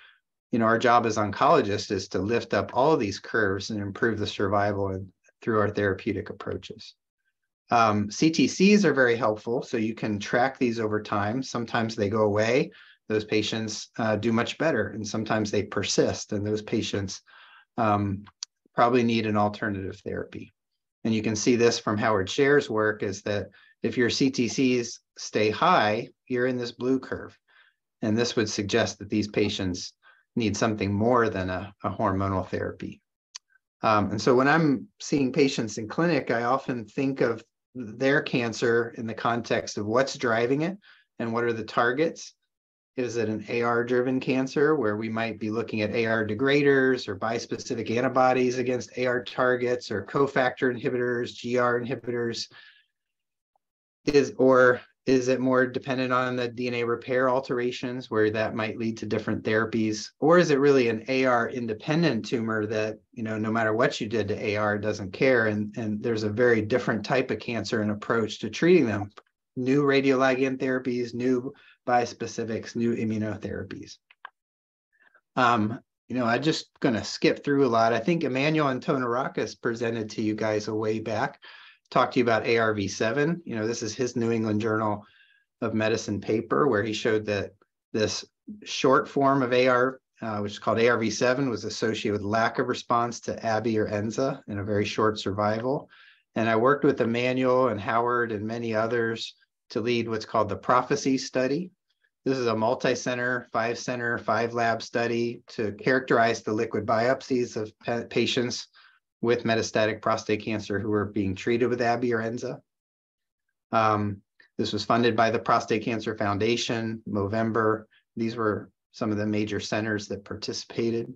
our job as oncologists is to lift up all of these curves and improve the survival through our therapeutic approaches. CTCs are very helpful, so you can track these over time. Sometimes they go away. Those patients do much better, and sometimes they persist, and those patients probably need an alternative therapy. And you can see this from Howard Scher's work, is that If your CTCs stay high, you're in this blue curve. And this would suggest that these patients need something more than a hormonal therapy. And so when I'm seeing patients in clinic, I often think of their cancer in the context of what's driving it and what are the targets. Is it an AR-driven cancer where we might be looking at AR degraders or bispecific antibodies against AR targets or cofactor inhibitors, GR inhibitors? Is it more dependent on the DNA repair alterations where that might lead to different therapies? Or is it really an AR independent tumor that, no matter what you did to AR, doesn't care? And there's a very different type of cancer and approach to treating them. New radioligand therapies, new bispecifics, new immunotherapies. I'm just going to skip through a lot. I think Emmanuel Antonarakis presented to you guys a way back, talked to you about ARV7. This is his New England Journal of Medicine paper where he showed that this short form of AR, which is called ARV7, was associated with lack of response to ABI or ENZA and a very short survival. And I worked with Emmanuel and Howard and many others to lead what's called the Prophecy study. This is a multi-center, 5-center, 5-lab study to characterize the liquid biopsies of patients with metastatic prostate cancer who were being treated with ABI or ENZA. This was funded by the Prostate Cancer Foundation, Movember. These were some of the major centers that participated.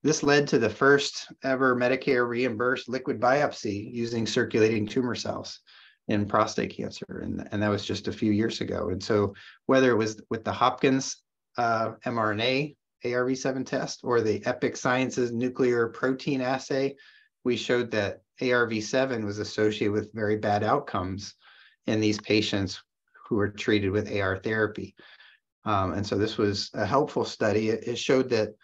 This led to the first ever Medicare reimbursed liquid biopsy using circulating tumor cells in prostate cancer. And that was just a few years ago. And so whether it was with the Hopkins mRNA ARV7 test or the Epic Sciences nuclear protein assay, we showed that ARV7 was associated with very bad outcomes in these patients who were treated with AR therapy. And so this was a helpful study. It showed that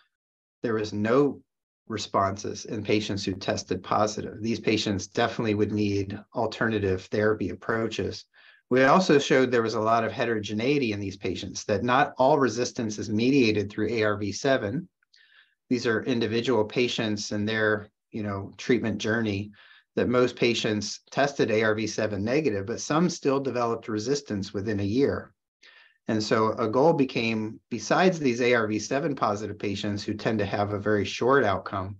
there was no responses in patients who tested positive. These patients definitely would need alternative therapy approaches. We also showed there was a lot of heterogeneity in these patients, that not all resistance is mediated through ARV7. These are individual patients and their, treatment journey, that most patients tested ARV7 negative, but some still developed resistance within a year. And so a goal became, besides these ARV7 positive patients who tend to have a very short outcome,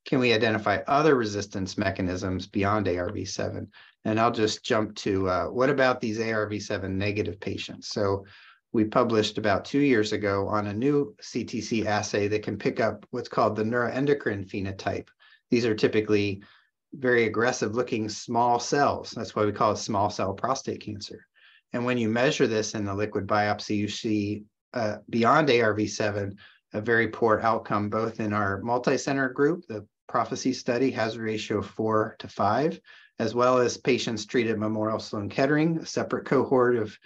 can we identify other resistance mechanisms beyond ARV7? And I'll just jump to what about these ARV7 negative patients? So we published about 2 years ago on a new CTC assay that can pick up what's called the neuroendocrine phenotype. These are typically very aggressive looking small cells. That's why we call it small cell prostate cancer. And when you measure this in the liquid biopsy, you see beyond ARV7, a very poor outcome, both in our multi-center group, the Prophecy study, hazard ratio 4 to 5, as well as patients treated at Memorial Sloan Kettering, a separate cohort of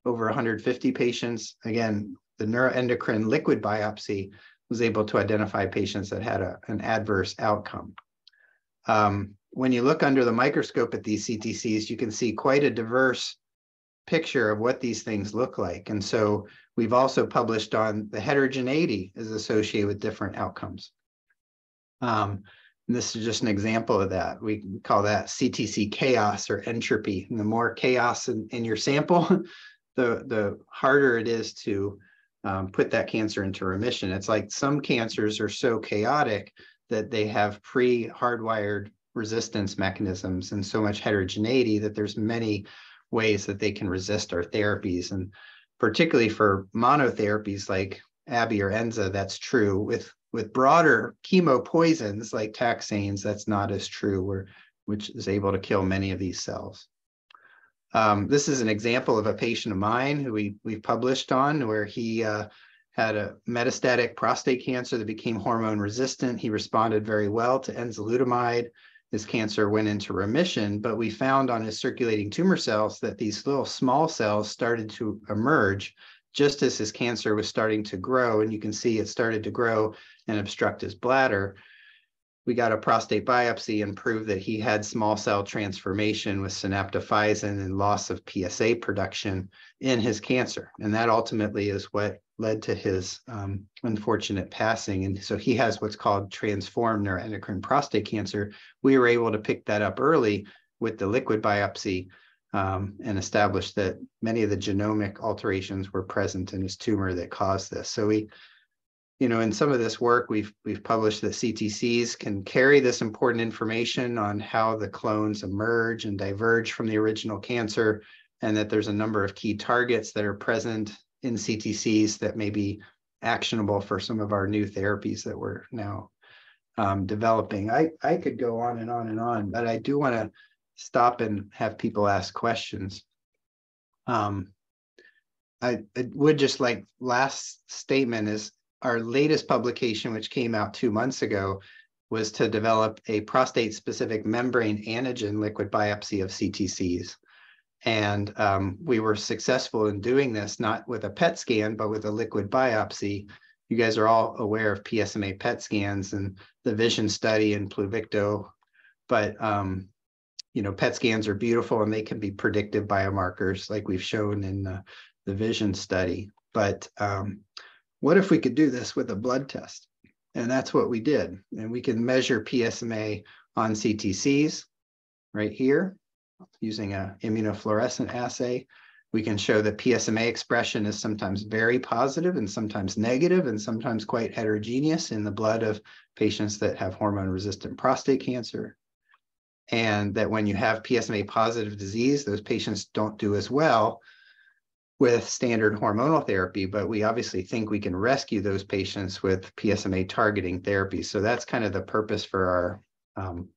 over 150 patients. Again, the neuroendocrine liquid biopsy was able to identify patients that had an adverse outcome. When you look under the microscope at these CTCs, you can see quite a diverse picture of what these things look like. And so we've also published on the heterogeneity is associated with different outcomes. And this is just an example of that. We call that CTC chaos or entropy. And the more chaos in your sample, the harder it is to put that cancer into remission. It's like some cancers are so chaotic that they have pre-hardwired resistance mechanisms and so much heterogeneity that there's many ways that they can resist our therapies. And particularly for monotherapies like ABI or ENZA, that's true. With broader chemo poisons like taxanes, that's not as true, which is able to kill many of these cells. This is an example of a patient of mine who we've published on, where he had a metastatic prostate cancer that became hormone resistant. He responded very well to enzalutamide. His cancer went into remission, but we found on his circulating tumor cells that these little small cells started to emerge just as his cancer was starting to grow. And you can see it started to grow and obstruct his bladder. We got a prostate biopsy and proved that he had small cell transformation with synaptophysin and loss of PSA production in his cancer. And that ultimately is what led to his unfortunate passing. And so he has what's called transformed neuroendocrine prostate cancer. We were able to pick that up early with the liquid biopsy and established that many of the genomic alterations were present in his tumor that caused this. So we, in some of this work, we've published that CTCs can carry this important information on how the clones emerge and diverge from the original cancer, and that there's a number of key targets that are present in CTCs that may be actionable for some of our new therapies that we're now developing. I could go on and on and on, but I do want to stop and have people ask questions. I would just like, last statement is our latest publication, which came out 2 months ago, was to develop a prostate-specific membrane antigen liquid biopsy of CTCs. And we were successful in doing this, not with a PET scan, but with a liquid biopsy. You guys are all aware of PSMA PET scans and the VISION study and Pluvicto, but PET scans are beautiful and they can be predictive biomarkers like we've shown in the VISION study. But what if we could do this with a blood test? And that's what we did. And we can measure PSMA on CTCs right here using an immunofluorescent assay. We can show that PSMA expression is sometimes very positive and sometimes negative and sometimes quite heterogeneous in the blood of patients that have hormone-resistant prostate cancer. And that when you have PSMA positive disease, those patients don't do as well with standard hormonal therapy, but we obviously think we can rescue those patients with PSMA targeting therapy. So that's kind of the purpose for our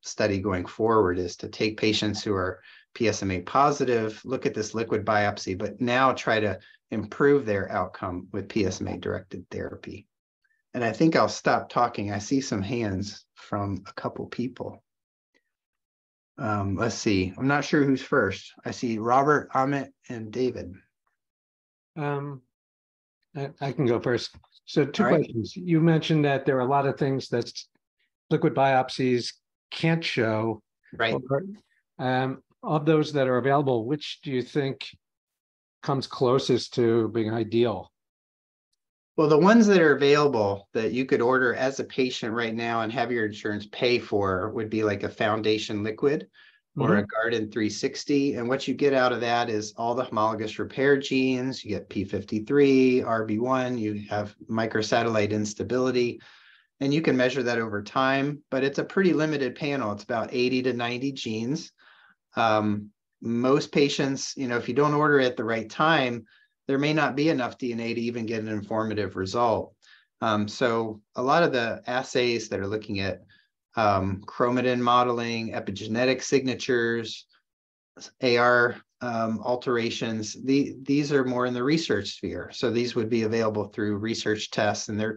study going forward, is to take patients who are PSMA positive, look at this liquid biopsy, but now try to improve their outcome with PSMA-directed therapy. And I think I'll stop talking. I see some hands from a couple people. Let's see. I'm not sure who's first. I see Robert, Amit, and David. I can go first. So two All right. questions. You mentioned that there are a lot of things that liquid biopsies can't show. Right. Of those that are available, which do you think comes closest to being ideal? Well, the ones that are available that you could order as a patient right now and have your insurance pay for would be like a Foundation Liquid or a Garden 360. And what you get out of that is all the homologous repair genes. You get P53, RB1, you have microsatellite instability, and you can measure that over time, but it's a pretty limited panel. It's about 80 to 90 genes. Most patients, if you don't order it at the right time, there may not be enough DNA to even get an informative result. So a lot of the assays that are looking at chromatin modeling, epigenetic signatures, AR alterations, these are more in the research sphere. So these would be available through research tests, and we're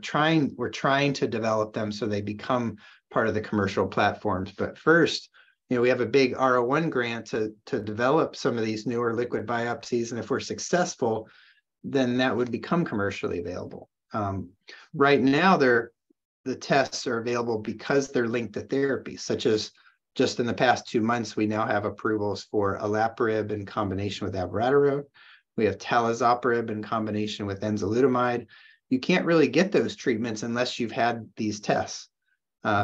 trying to develop them so they become part of the commercial platforms. But first, we have a big R01 grant to develop some of these newer liquid biopsies. And if we're successful, then that would become commercially available. Right now, the tests are available because they're linked to therapies, such as just in the past 2 months, we now have approvals for olaparib in combination with abiraterone. We have talazoparib in combination with enzalutamide. You can't really get those treatments unless you've had these tests.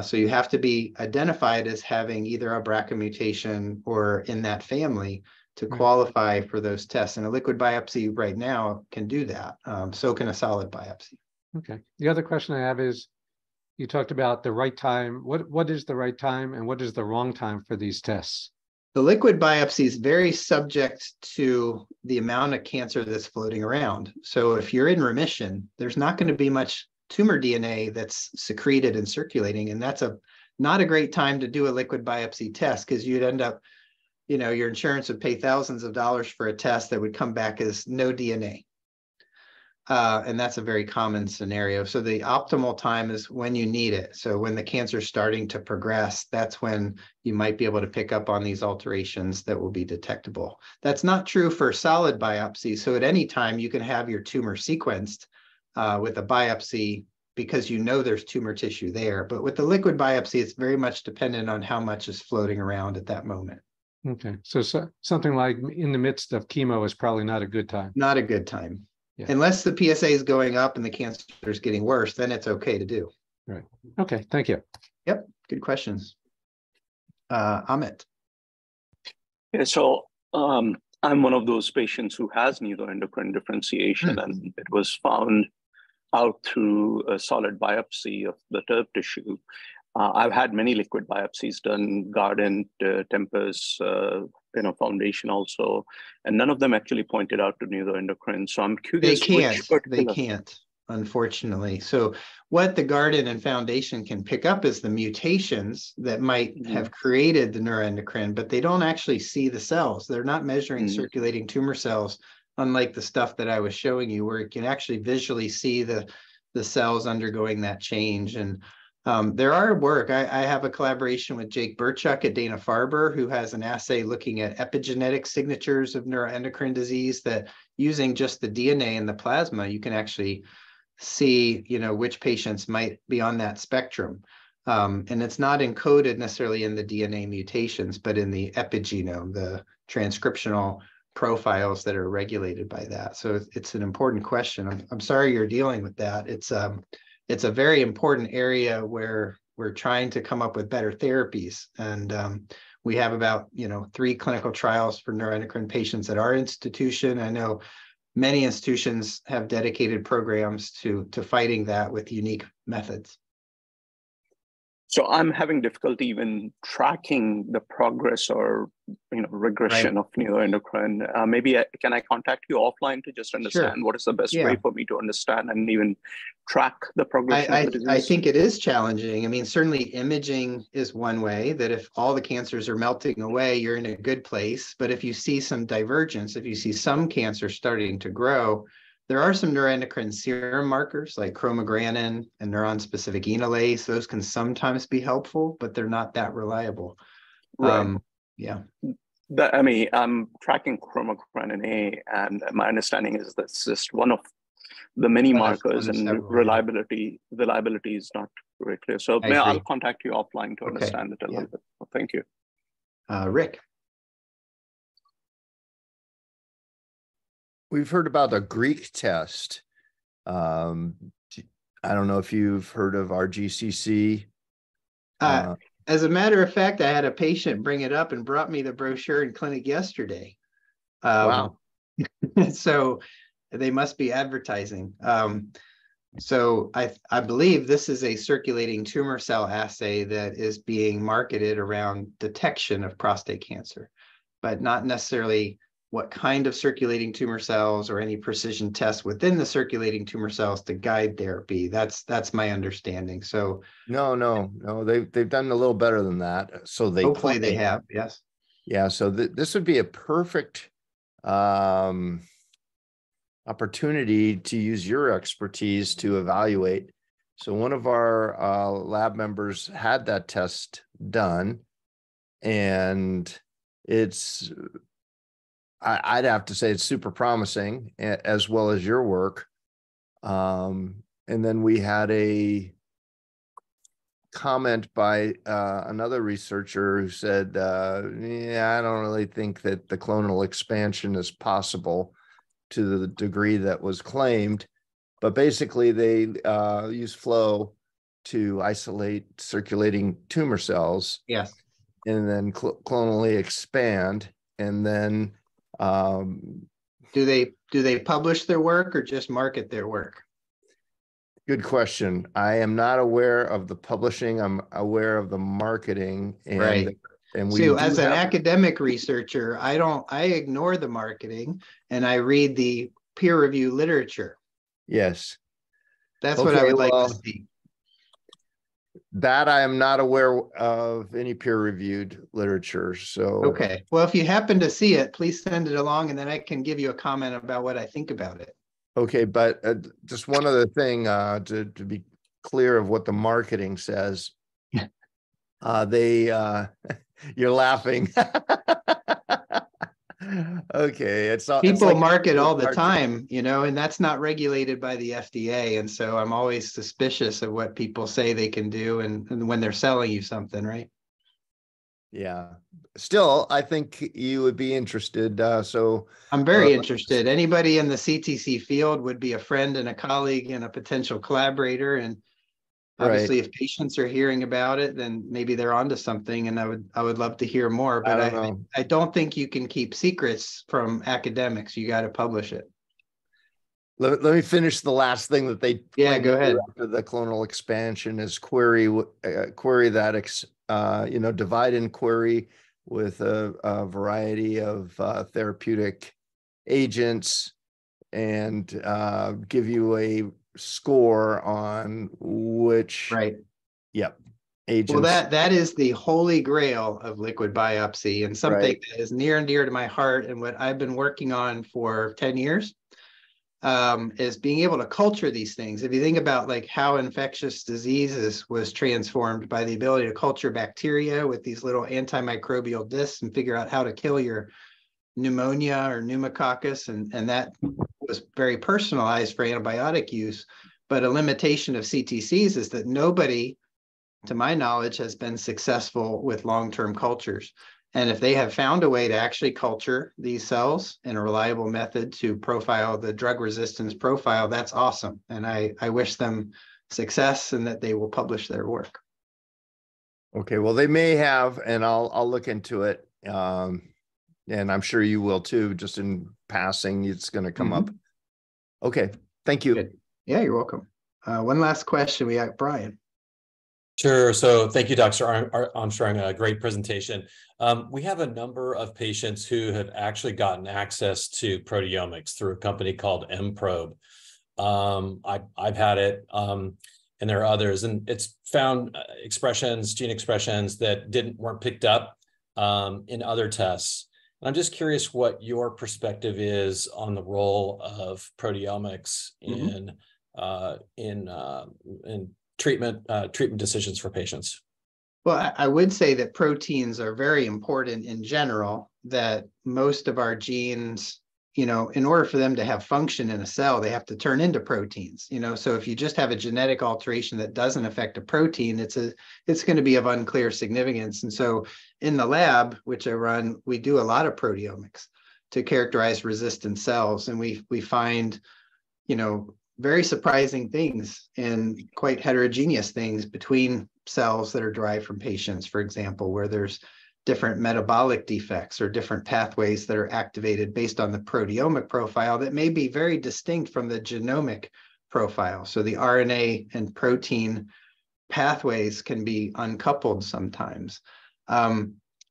So you have to be identified as having either a BRCA mutation or in that family to qualify for those tests. And a liquid biopsy right now can do that. So can a solid biopsy. Okay. The other question I have is, you talked about the right time. What is the right time and what is the wrong time for these tests? The liquid biopsy is very subject to the amount of cancer that's floating around. So if you're in remission, there's not going to be much tumor DNA that's secreted and circulating. And that's not a great time to do a liquid biopsy test, because you'd end up, your insurance would pay thousands of dollars for a test that would come back as no DNA. And that's a very common scenario. So the optimal time is when you need it. So when the cancer is starting to progress, that's when you might be able to pick up on these alterations that will be detectable. That's not true for solid biopsy. So at any time you can have your tumor sequenced with a biopsy because there's tumor tissue there. But with the liquid biopsy, it's very much dependent on how much is floating around at that moment. Okay. So something like in the midst of chemo is probably not a good time. Not a good time. Yeah. Unless the PSA is going up and the cancer is getting worse, then it's okay to do. Right. Okay. Thank you. Yep. Good questions. Amit. Yeah, so I'm one of those patients who has neuroendocrine differentiation, and it was found out through a solid biopsy of the TERP tissue. I've had many liquid biopsies done, Guardant, Tempus, Foundation also, and none of them actually pointed out to neuroendocrine. So I'm curious They can't, unfortunately. So what the Guardant and Foundation can pick up is the mutations that might have created the neuroendocrine, but they don't actually see the cells. They're not measuring circulating tumor cells, unlike the stuff that I was showing you, where it can actually visually see the cells undergoing that change. And there are work. I have a collaboration with Jake Burchuk at Dana-Farber, who has an assay looking at epigenetic signatures of neuroendocrine disease that, using just the DNA in the plasma, you can actually see, which patients might be on that spectrum. And it's not encoded necessarily in the DNA mutations, but in the epigenome, the transcriptional profiles that are regulated by that. So it's an important question. I'm sorry you're dealing with that. It's a very important area where we're trying to come up with better therapies. And we have about 3 clinical trials for neuroendocrine patients at our institution. I know many institutions have dedicated programs to fighting that with unique methods. So I'm having difficulty even tracking the progress or regression of neuroendocrine. Can I contact you offline to just understand what is the best way for me to understand and even track the progression of the disease? I think it is challenging. I mean, certainly imaging is one way that if all the cancers are melting away, you're in a good place. But if you see some divergence, if you see some cancer starting to grow, there are some neuroendocrine serum markers like chromogranin and neuron-specific enolase. Those can sometimes be helpful, but they're not that reliable. Right. Yeah. I'm tracking chromogranin A, and my understanding is that's just one of the many markers, and reliability is not very clear. So I'll contact you offline to understand it a little bit. Well, thank you. Rick. We've heard about a Greek test. I don't know if you've heard of RGCC. As a matter of fact, I had a patient bring it up and brought me the brochure in clinic yesterday. Wow. So they must be advertising. So I believe this is a circulating tumor cell assay that is being marketed around detection of prostate cancer, but not necessarily what kind of circulating tumor cells or any precision tests within the circulating tumor cells to guide therapy. That's my understanding. So no, they've done a little better than that. So hopefully they have, yes. Yeah, so this would be a perfect opportunity to use your expertise to evaluate. So one of our lab members had that test done, and I'd have to say it's super promising, as well as your work. And then we had a comment by another researcher who said, yeah, I don't really think that the clonal expansion is possible to the degree that was claimed. But basically, they use flow to isolate circulating tumor cells. Yes. And then clonally expand, and then do they publish their work or just market their work? Good question. I am not aware of the publishing. I'm aware of the marketing. And so as an academic researcher, I ignore the marketing and I read the peer review literature. Yes. That's what I would like to see. That I am not aware of any peer-reviewed literature. So okay. Well, if you happen to see it, please send it along, and then I can give you a comment about what I think about it. Okay, but just one other thing to be clear of what the marketing says. You're laughing. Okay, it's people market all the time, and that's not regulated by the FDA, and so I'm always suspicious of what people say they can do, and when they're selling you something, right? Yeah. Still, I think you would be interested. So I'm very interested. Anybody in the CTC field would be a friend and a colleague and a potential collaborator, and Obviously, if patients are hearing about it, then maybe they're onto something, and I would love to hear more. But I don't think you can keep secrets from academics. You got to publish it. Let me finish the last thing that they go ahead. After the clonal expansion is query that divide and query with a variety of therapeutic agents and give you a score on which agents. Well, that is the holy grail of liquid biopsy, and something that is near and dear to my heart, and what I've been working on for 10 years is being able to culture these things. If you think about like how infectious diseases was transformed by the ability to culture bacteria with these little antimicrobial discs and figure out how to kill your pneumonia or pneumococcus, and that was very personalized for antibiotic use. But a limitation of CTCs is that nobody, to my knowledge, has been successful with long-term cultures. And if they have found a way to actually culture these cells in a reliable method to profile the drug resistance profile, that's awesome. And I wish them success and that they will publish their work. Okay, well, they may have, and I'll look into it. And I'm sure you will too, just in passing, it's going to come up. Okay, thank you. Good. Yeah, you're welcome. One last question. We got Brian. Sure. So thank you, Dr. Armstrong. A great presentation. We have a number of patients who have actually gotten access to proteomics through a company called mProbe. I've had it, and there are others, and it's found gene expressions that weren't picked up in other tests. And I'm just curious what your perspective is on the role of proteomics in treatment decisions for patients. Well, I would say that proteins are very important in general, that most of our genes, in order for them to have function in a cell, they have to turn into proteins, so if you just have a genetic alteration that doesn't affect a protein, it's going to be of unclear significance. And so in the lab, which I run, we do a lot of proteomics to characterize resistant cells. And we find, very surprising things and quite heterogeneous things between cells that are derived from patients, for example, where there's different metabolic defects or different pathways that are activated based on the proteomic profile that may be very distinct from the genomic profile. So the RNA and protein pathways can be uncoupled sometimes.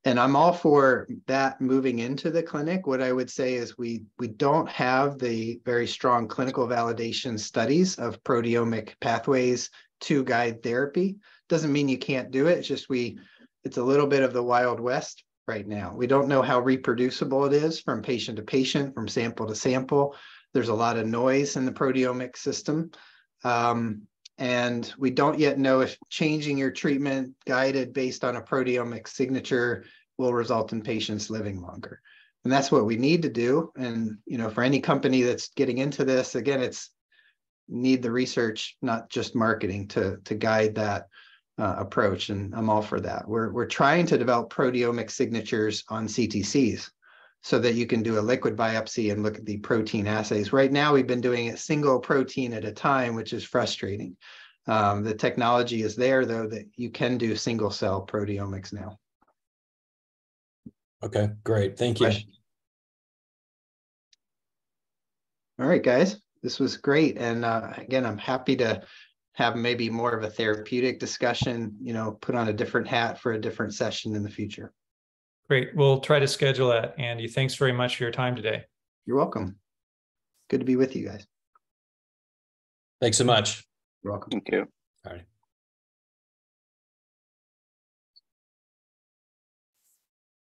And I'm all for that moving into the clinic. What I would say is we don't have the very strong clinical validation studies of proteomic pathways to guide therapy. Doesn't mean you can't do it. It's just it's a little bit of the Wild West right now. We don't know how reproducible it is from patient to patient, from sample to sample. There's a lot of noise in the proteomic system. And we don't yet know if changing your treatment guided based on a proteomic signature will result in patients living longer. And that's what we need to do. And, for any company that's getting into this, again, it's need the research, not just marketing, to guide that approach. And I'm all for that. We're trying to develop proteomic signatures on CTCs so that you can do a liquid biopsy and look at the protein assays. Right now, we've been doing a single protein at a time, which is frustrating. The technology is there, though, that you can do single cell proteomics now. Okay, great. Thank you. All right, guys, this was great. And again, I'm happy to have maybe more of a therapeutic discussion, put on a different hat for a different session in the future. Great. We'll try to schedule that. Andy, thanks very much for your time today. You're welcome. Good to be with you guys. Thanks so much. You're welcome. Thank you. All right.